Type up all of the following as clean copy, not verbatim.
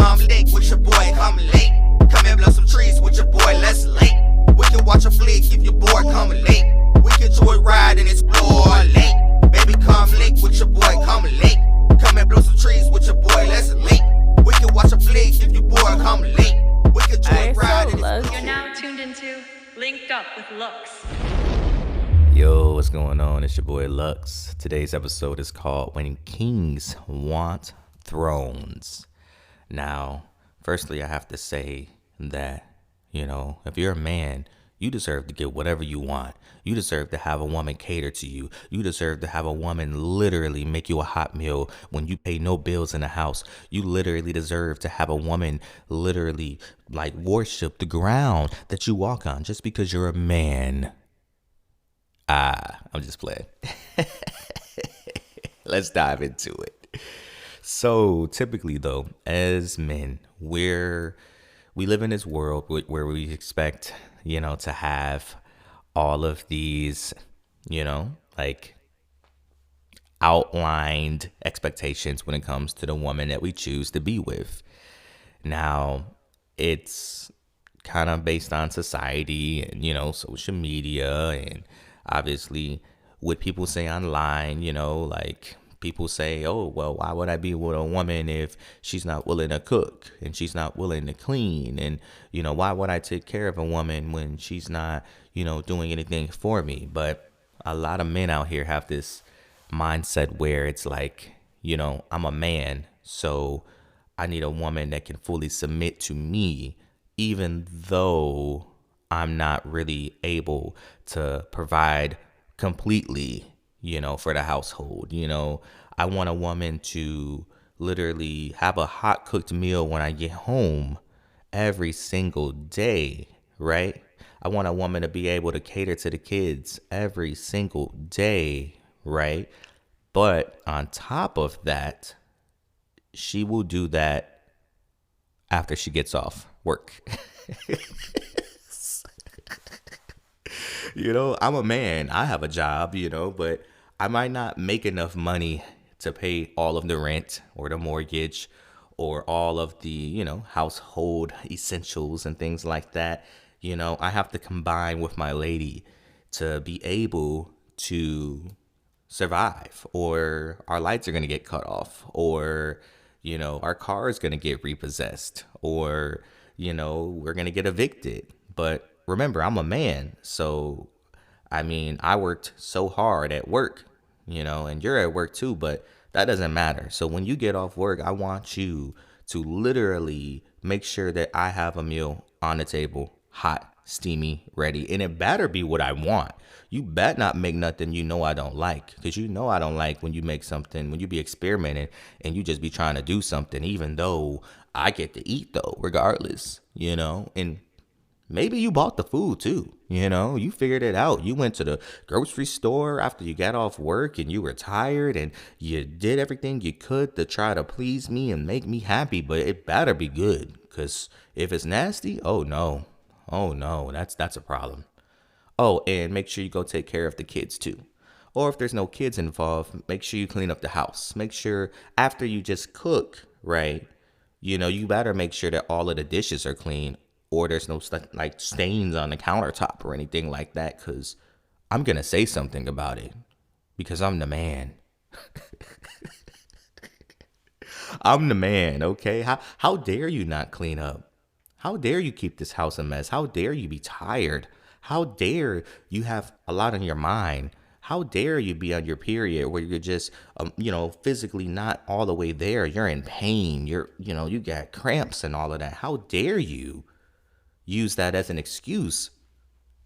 come lick with your boy, come late. Come and blow some trees with your boy, let's late. We can watch a flick if your boy come late. We can joyride and explore late. Baby, come lick with your boy, come late. Come and blow some trees with your boy, let's late. We can watch a flick if your boy come late. We can joyride and explore. You're now tuned into Linked Up with Lux. Yo, what's going on? It's your boy Lux. Today's episode is called When Kings Want Thrones. Now, firstly, I have to say that, if you're a man, you deserve to get whatever you want. You deserve to have a woman cater to you. You deserve to have a woman literally make you a hot meal when you pay no bills in the house. You literally deserve to have a woman literally worship the ground that you walk on just because you're a man. I'm just playing. Let's dive into it. So typically though, as men, we live in this world where we expect, to have all of these, outlined expectations when it comes to the woman that we choose to be with. Now, it's kind of based on society and, social media and obviously what people say online, people say, oh, well, why would I be with a woman if she's not willing to cook and she's not willing to clean? And, why would I take care of a woman when she's not, doing anything for me? But a lot of men out here have this mindset where it's like, I'm a man, so I need a woman that can fully submit to me, even though I'm not really able to provide completely, for the household. I want a woman to literally have a hot cooked meal when I get home every single day, right? I want a woman to be able to cater to the kids every single day, right? But on top of that, she will do that after she gets off work. I'm a man. I have a job, but I might not make enough money to pay all of the rent or the mortgage or all of the, household essentials and things like that. I have to combine with my lady to be able to survive, or our lights are going to get cut off, or, our car is going to get repossessed, or, we're going to get evicted. But remember, I'm a man. So, I worked so hard at work, and you're at work too, but that doesn't matter. So when you get off work, I want you to literally make sure that I have a meal on the table, hot, steamy, ready. And it better be what I want. You bet not make nothing I don't like, because I don't like when you make something, when you be experimenting and you just be trying to do something, even though I get to eat though, regardless, and maybe you bought the food too, you figured it out. You went to the grocery store after you got off work and you were tired and you did everything you could to try to please me and make me happy, but it better be good, because if it's nasty, oh no, that's a problem. Oh, and make sure you go take care of the kids too. Or if there's no kids involved, make sure you clean up the house. Make sure after you just cook, right, you better make sure that all of the dishes are clean, or there's no stains on the countertop or anything like that, because I'm going to say something about it, because I'm the man. I'm the man, okay? How dare you not clean up? How dare you keep this house a mess? How dare you be tired? How dare you have a lot on your mind? How dare you be on your period where you're just, physically not all the way there. You're in pain. You got cramps and all of that. How dare you use that as an excuse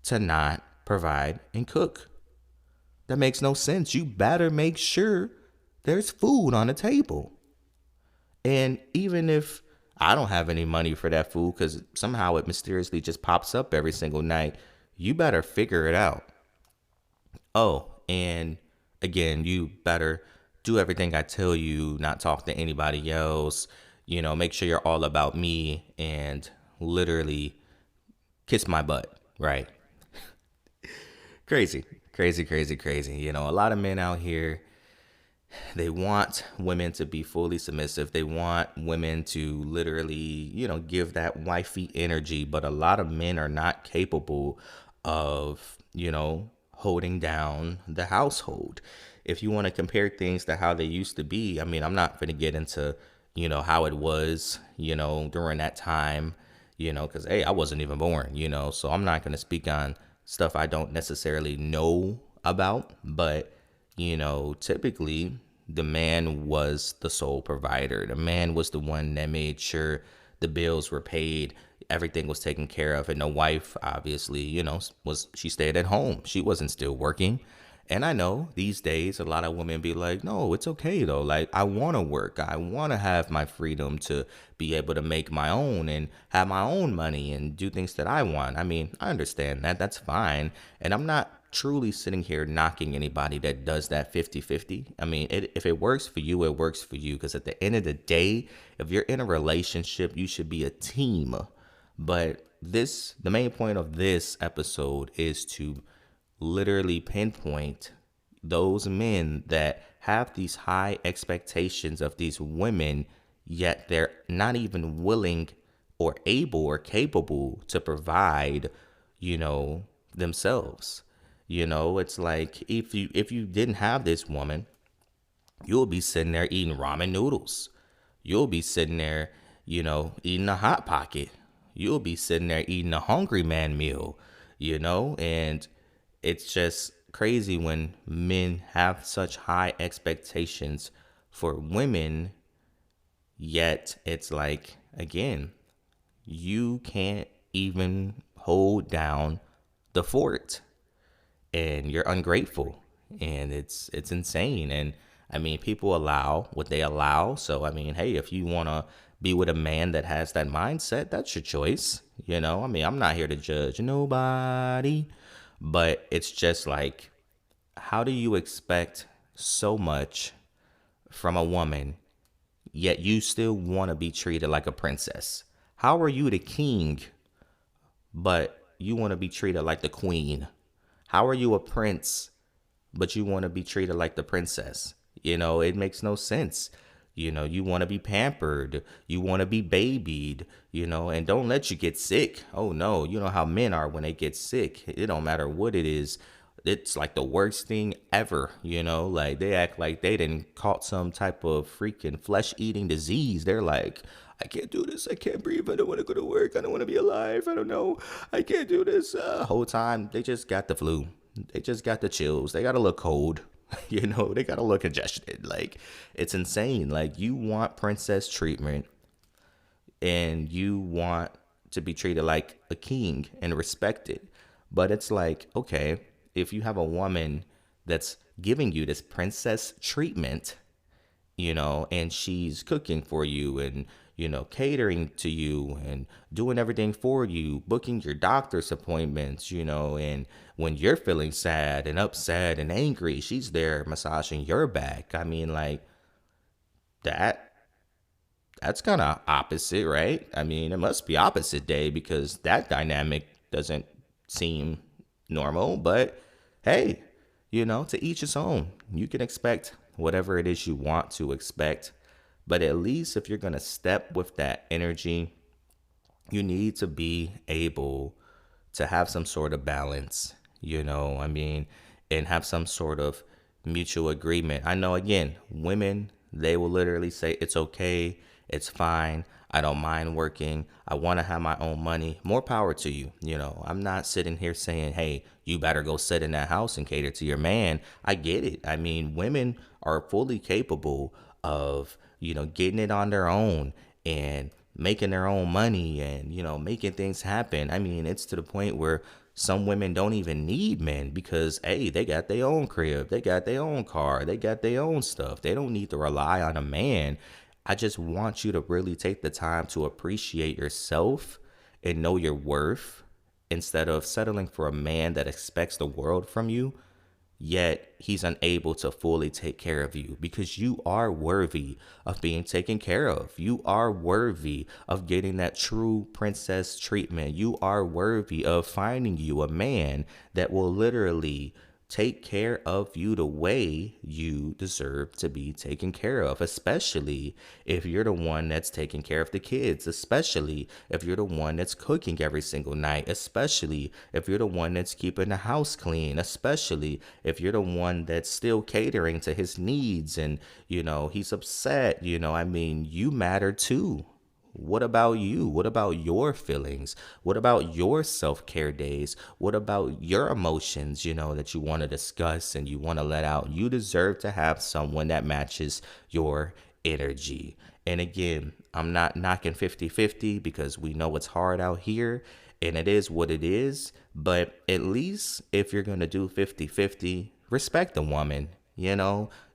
to not provide and cook? That makes no sense. You better make sure there's food on the table. And even if I don't have any money for that food, because somehow it mysteriously just pops up every single night, you better figure it out. Oh, and again, you better do everything I tell you, not talk to anybody else, make sure you're all about me and literally kiss my butt, right? Crazy. A lot of men out here, They want women to be fully submissive. They want women to literally, give that wifey energy. But a lot of men are not capable of, holding down the household. If you want to compare things to how they used to be, I mean, I'm not going to get into, how it was, during that time, because, hey, I wasn't even born, so I'm not going to speak on stuff I don't necessarily know about. But typically the man was the sole provider. The man was the one that made sure the bills were paid, everything was taken care of. And the wife, obviously, she stayed at home. She wasn't still working. And I know these days a lot of women be like, no, it's okay though. Like, I want to work. I want to have my freedom to be able to make my own and have my own money and do things that I want. I mean, I understand that. That's fine. And I'm not truly sitting here knocking anybody that does that 50-50. I mean, if it works for you, it works for you. Because at the end of the day, if you're in a relationship, you should be a team. But the main point of this episode is to literally pinpoint those men that have these high expectations of these women, yet they're not even willing or able or capable to provide, themselves. It's like if you didn't have this woman, you'll be sitting there eating ramen noodles. You'll be sitting there, eating a Hot Pocket. You'll be sitting there eating a Hungry Man meal, and it's just crazy when men have such high expectations for women, yet it's like, again, you can't even hold down the fort and you're ungrateful, and it's insane. And I mean, people allow what they allow. So, I mean, hey, if you want to be with a man that has that mindset, that's your choice. I mean, I'm not here to judge nobody. But it's just like, how do you expect so much from a woman, yet you still want to be treated like a princess? How are you the king, but you want to be treated like the queen? How are you a prince, but you want to be treated like the princess? It makes no sense. You want to be pampered. You want to be babied, and don't let you get sick. Oh, no. You know how men are when they get sick. It don't matter what it is. It's like the worst thing ever, like they act like they didn't caught some type of freaking flesh eating disease. They're like, I can't do this. I can't breathe. I don't want to go to work. I don't want to be alive. I don't know. I can't do this. Whole time they just got the flu. They just got the chills. They got a little cold. They got a little congested. Like, it's insane. Like, you want princess treatment and you want to be treated like a king and respected. But it's like, okay, if you have a woman that's giving you this princess treatment, and she's cooking for you and, catering to you and doing everything for you, booking your doctor's appointments, and when you're feeling sad and upset and angry, she's there massaging your back. I mean, like, that's kind of opposite, right? I mean, it must be opposite day because that dynamic doesn't seem normal. But hey, to each his own. You can expect whatever it is you want to expect. But at least if you're going to step with that energy, you need to be able to have some sort of balance, I mean, and have some sort of mutual agreement. I know, again, women, they will literally say, it's okay, it's fine, I don't mind working, I want to have my own money. More power to you. I'm not sitting here saying, hey, you better go sit in that house and cater to your man. I get it. I mean, women are fully capable of, getting it on their own and making their own money and, making things happen. I mean, it's to the point where some women don't even need men because, hey, they got their own crib, they got their own car, they got their own stuff. They don't need to rely on a man. I just want you to really take the time to appreciate yourself and know your worth instead of settling for a man that expects the world from you, yet he's unable to fully take care of you, because you are worthy of being taken care of. You are worthy of getting that true princess treatment. You are worthy of finding you a man that will literally take care of you the way you deserve to be taken care of, especially if you're the one that's taking care of the kids, especially if you're the one that's cooking every single night, especially if you're the one that's keeping the house clean, especially if you're the one that's still catering to his needs and, he's upset, you matter too. What about you? What about your feelings? What about your self-care days? What about your emotions, that you want to discuss and you want to let out? You deserve to have someone that matches your energy. And again, I'm not knocking 50-50 because we know it's hard out here and it is what it is. But at least if you're going to do 50-50, respect the woman,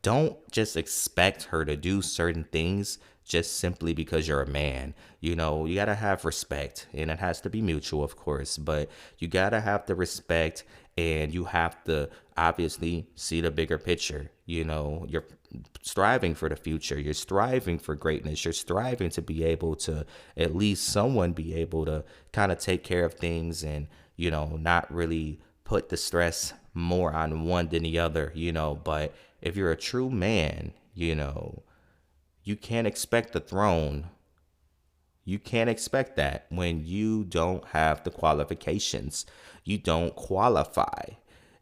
Don't just expect her to do certain things just simply because you're a man. You got to have respect, and it has to be mutual, of course, but you got to have the respect and you have to obviously see the bigger picture. You're striving for the future. You're striving for greatness. You're striving to be able to at least someone be able to kind of take care of things and, not really put the stress more on one than the other, but if you're a true man, you can't expect the throne. You can't expect that when you don't have the qualifications. You don't qualify.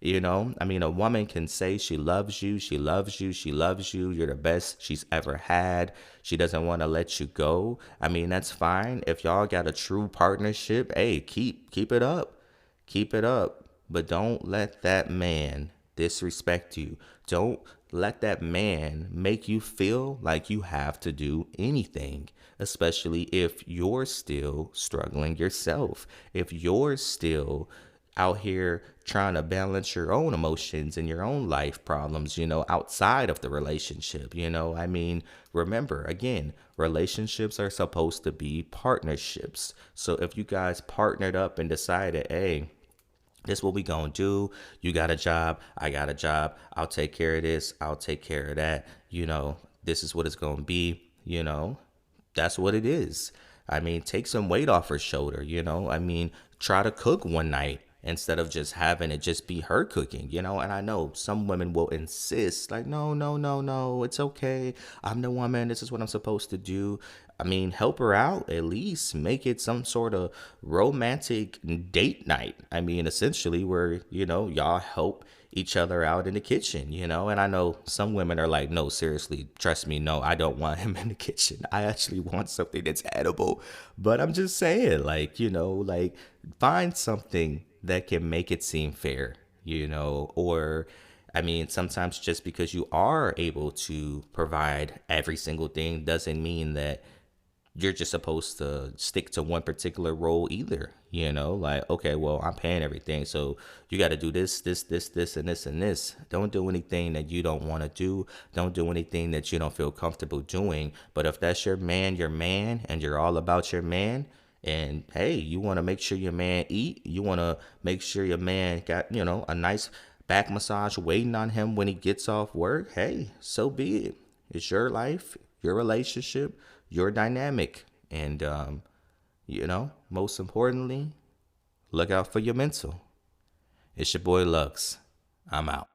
A woman can say she loves you, she loves you, she loves you. You're the best she's ever had. She doesn't want to let you go. That's fine. If y'all got a true partnership, hey, keep it up. Keep it up. But don't let that man disrespect you. Don't let that man make you feel like you have to do anything, especially if you're still struggling yourself. If you're still out here trying to balance your own emotions and your own life problems, outside of the relationship, remember, again, relationships are supposed to be partnerships. So if you guys partnered up and decided, hey, this is what we gonna do. You got a job, I got a job. I'll take care of this, I'll take care of that. This is what it's gonna be. That's what it is. Take some weight off her shoulder. Try to cook one night instead of just having it just be her cooking. And I know some women will insist, like, no, it's okay. I'm the woman. This is what I'm supposed to do. Help her out, at least make it some sort of romantic date night. Essentially where, y'all help each other out in the kitchen, and I know some women are like, no, seriously, trust me, no, I don't want him in the kitchen. I actually want something that's edible. But I'm just saying, find something that can make it seem fair, or sometimes just because you are able to provide every single thing doesn't mean that you're just supposed to stick to one particular role either. Okay, well, I'm paying everything, so you got to do this, and this. Don't do anything that you don't want to do. Don't do anything that you don't feel comfortable doing. But if that's your man, and you're all about your man, and hey, you want to make sure your man eat, you want to make sure your man got, a nice back massage waiting on him when he gets off work, hey, so be it. It's your life, your relationship, your dynamic. And, most importantly, look out for your mental. It's your boy Lux. I'm out.